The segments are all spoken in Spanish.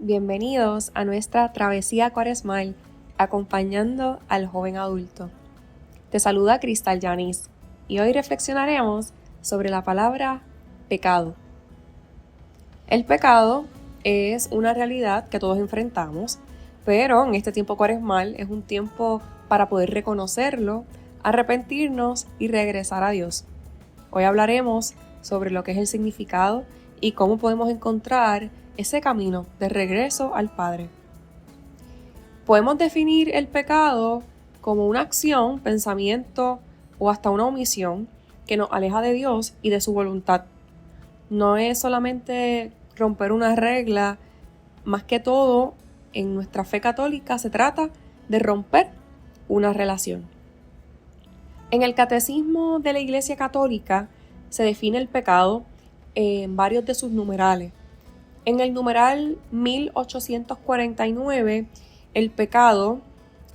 Bienvenidos a nuestra travesía cuaresmal, acompañando al joven adulto. Te saluda Cristal Yanis y hoy reflexionaremos sobre la palabra pecado. El pecado es una realidad que todos enfrentamos, pero en este tiempo cuaresmal es un tiempo para poder reconocerlo, arrepentirnos y regresar a Dios. Hoy hablaremos sobre lo que es el significado y cómo podemos encontrar ese camino de regreso al Padre. Podemos definir el pecado como una acción, pensamiento o hasta una omisión que nos aleja de Dios y de su voluntad. No es solamente romper una regla, más que todo en nuestra fe católica se trata de romper una relación. En el Catecismo de la Iglesia Católica se define el pecado en varios de sus numerales. En el numeral 1849, el pecado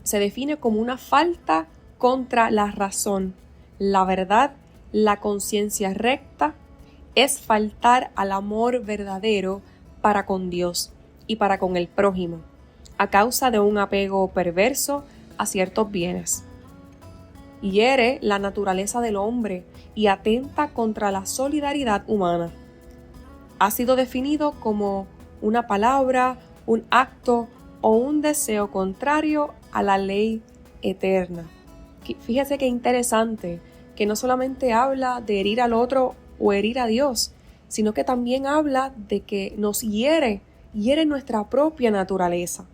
se define como una falta contra la razón, la verdad, la conciencia recta, es faltar al amor verdadero para con Dios y para con el prójimo, a causa de un apego perverso a ciertos bienes. Hiere la naturaleza del hombre y atenta contra la solidaridad humana. Ha sido definido como una palabra, un acto o un deseo contrario a la ley eterna. Fíjese qué interesante, que no solamente habla de herir al otro o herir a Dios, sino que también habla de que nos hiere nuestra propia naturaleza.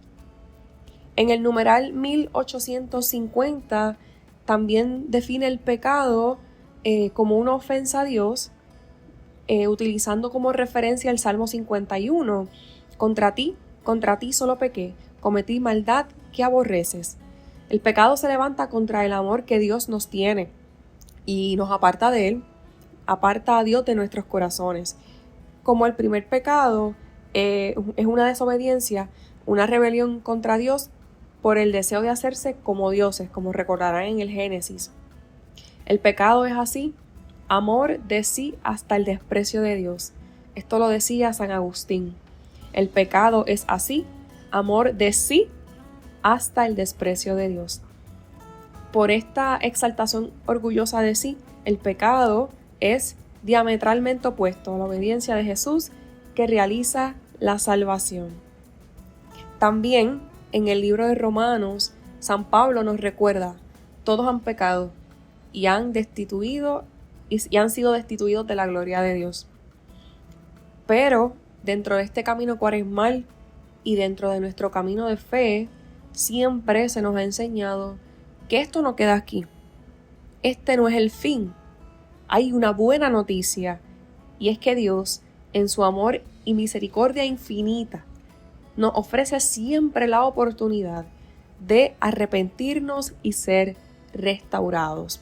En el numeral 1850 también define el pecado como una ofensa a Dios, utilizando como referencia el Salmo 51. Contra ti solo pequé, cometí maldad que aborreces. El pecado se levanta contra el amor que Dios nos tiene y nos aparta de Él, aparta a Dios de nuestros corazones. Como el primer pecado es una desobediencia, una rebelión contra Dios por el deseo de hacerse como dioses, como recordarán en el Génesis. El pecado es así, amor de sí hasta el desprecio de Dios. Esto lo decía San Agustín. El pecado es así, amor de sí hasta el desprecio de Dios. Por esta exaltación orgullosa de sí, el pecado es diametralmente opuesto a la obediencia de Jesús que realiza la salvación. También en el libro de Romanos, San Pablo nos recuerda, todos han pecado y han sido destituidos de la gloria de Dios. Pero dentro de este camino cuaresmal y dentro de nuestro camino de fe, siempre se nos ha enseñado que esto no queda aquí. Este no es el fin. Hay una buena noticia, y es que Dios, en su amor y misericordia infinita, nos ofrece siempre la oportunidad de arrepentirnos y ser restaurados.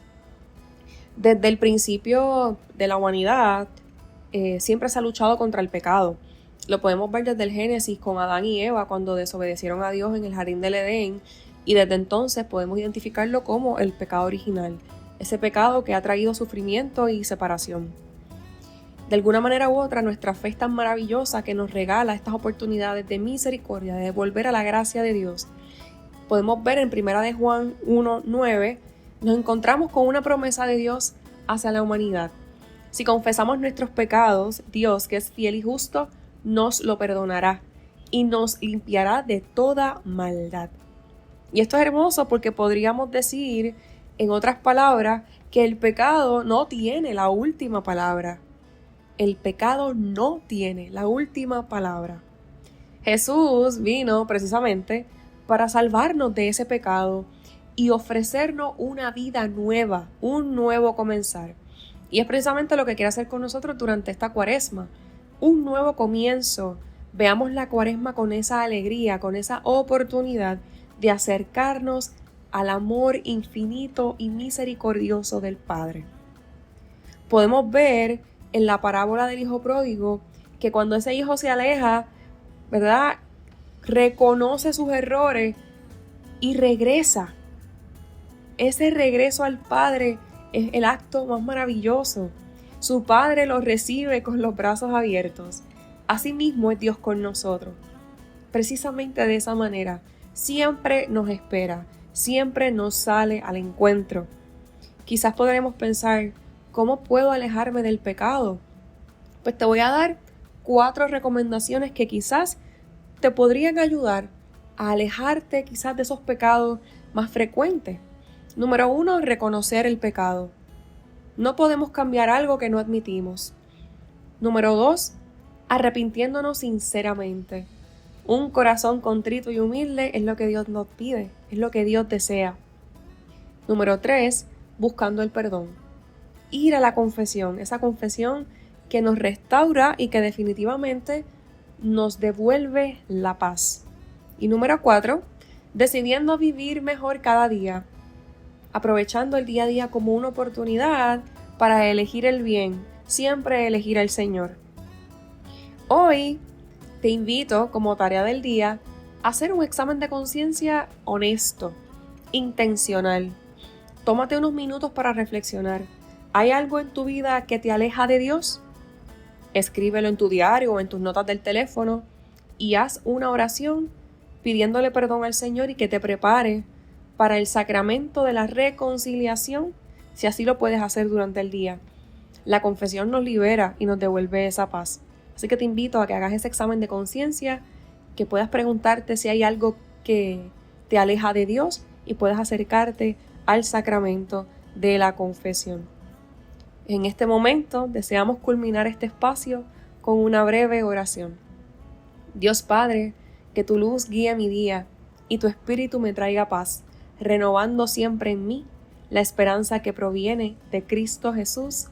Desde el principio de la humanidad, siempre se ha luchado contra el pecado. Lo podemos ver desde el Génesis con Adán y Eva cuando desobedecieron a Dios en el jardín del Edén, y desde entonces podemos identificarlo como el pecado original, ese pecado que ha traído sufrimiento y separación. De alguna manera u otra, nuestra fe es tan maravillosa que nos regala estas oportunidades de misericordia, de volver a la gracia de Dios. Podemos ver en 1 de Juan 1:9, nos encontramos con una promesa de Dios hacia la humanidad. Si confesamos nuestros pecados, Dios, que es fiel y justo, nos lo perdonará y nos limpiará de toda maldad. Y esto es hermoso porque podríamos decir, en otras palabras, que el pecado no tiene la última palabra. El pecado no tiene la última palabra. Jesús vino precisamente para salvarnos de ese pecado y ofrecernos una vida nueva, un nuevo comenzar. Y es precisamente lo que quiere hacer con nosotros durante esta cuaresma, un nuevo comienzo. Veamos la cuaresma con esa alegría, con esa oportunidad de acercarnos al amor infinito y misericordioso del Padre. Podemos ver en la parábola del hijo pródigo que cuando ese hijo se aleja, ¿verdad?, reconoce sus errores y regresa. Ese regreso al Padre es el acto más maravilloso. Su Padre lo recibe con los brazos abiertos. Asimismo es Dios con nosotros. precisamente de esa manera. Siempre nos espera, siempre nos sale al encuentro. Quizás podremos pensar, ¿cómo puedo alejarme del pecado? Pues te voy a dar 4 recomendaciones que quizás te podrían ayudar a alejarte quizás de esos pecados más frecuentes. Número 1, reconocer el pecado. No podemos cambiar algo que no admitimos. Número 2, arrepintiéndonos sinceramente. Un corazón contrito y humilde es lo que Dios nos pide, es lo que Dios desea. Número 3, buscando el perdón. Ir a la confesión, esa confesión que nos restaura y que definitivamente nos devuelve la paz. Y número 4, decidiendo vivir mejor cada día, aprovechando el día a día como una oportunidad para elegir el bien, siempre elegir al Señor. Hoy te invito como tarea del día a hacer un examen de conciencia honesto, intencional. Tómate unos minutos para reflexionar. ¿Hay algo en tu vida que te aleja de Dios? Escríbelo en tu diario o en tus notas del teléfono y haz una oración pidiéndole perdón al Señor y que te prepare para el sacramento de la reconciliación, si así lo puedes hacer durante el día. La confesión nos libera y nos devuelve esa paz. Así que te invito a que hagas ese examen de conciencia, que puedas preguntarte si hay algo que te aleja de Dios y puedas acercarte al sacramento de la confesión. En este momento deseamos culminar este espacio con una breve oración. Dios Padre, que tu luz guíe mi día y tu espíritu me traiga paz, renovando siempre en mí la esperanza que proviene de Cristo Jesús.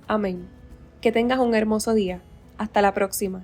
Amén. Que tengas un hermoso día. Hasta la próxima.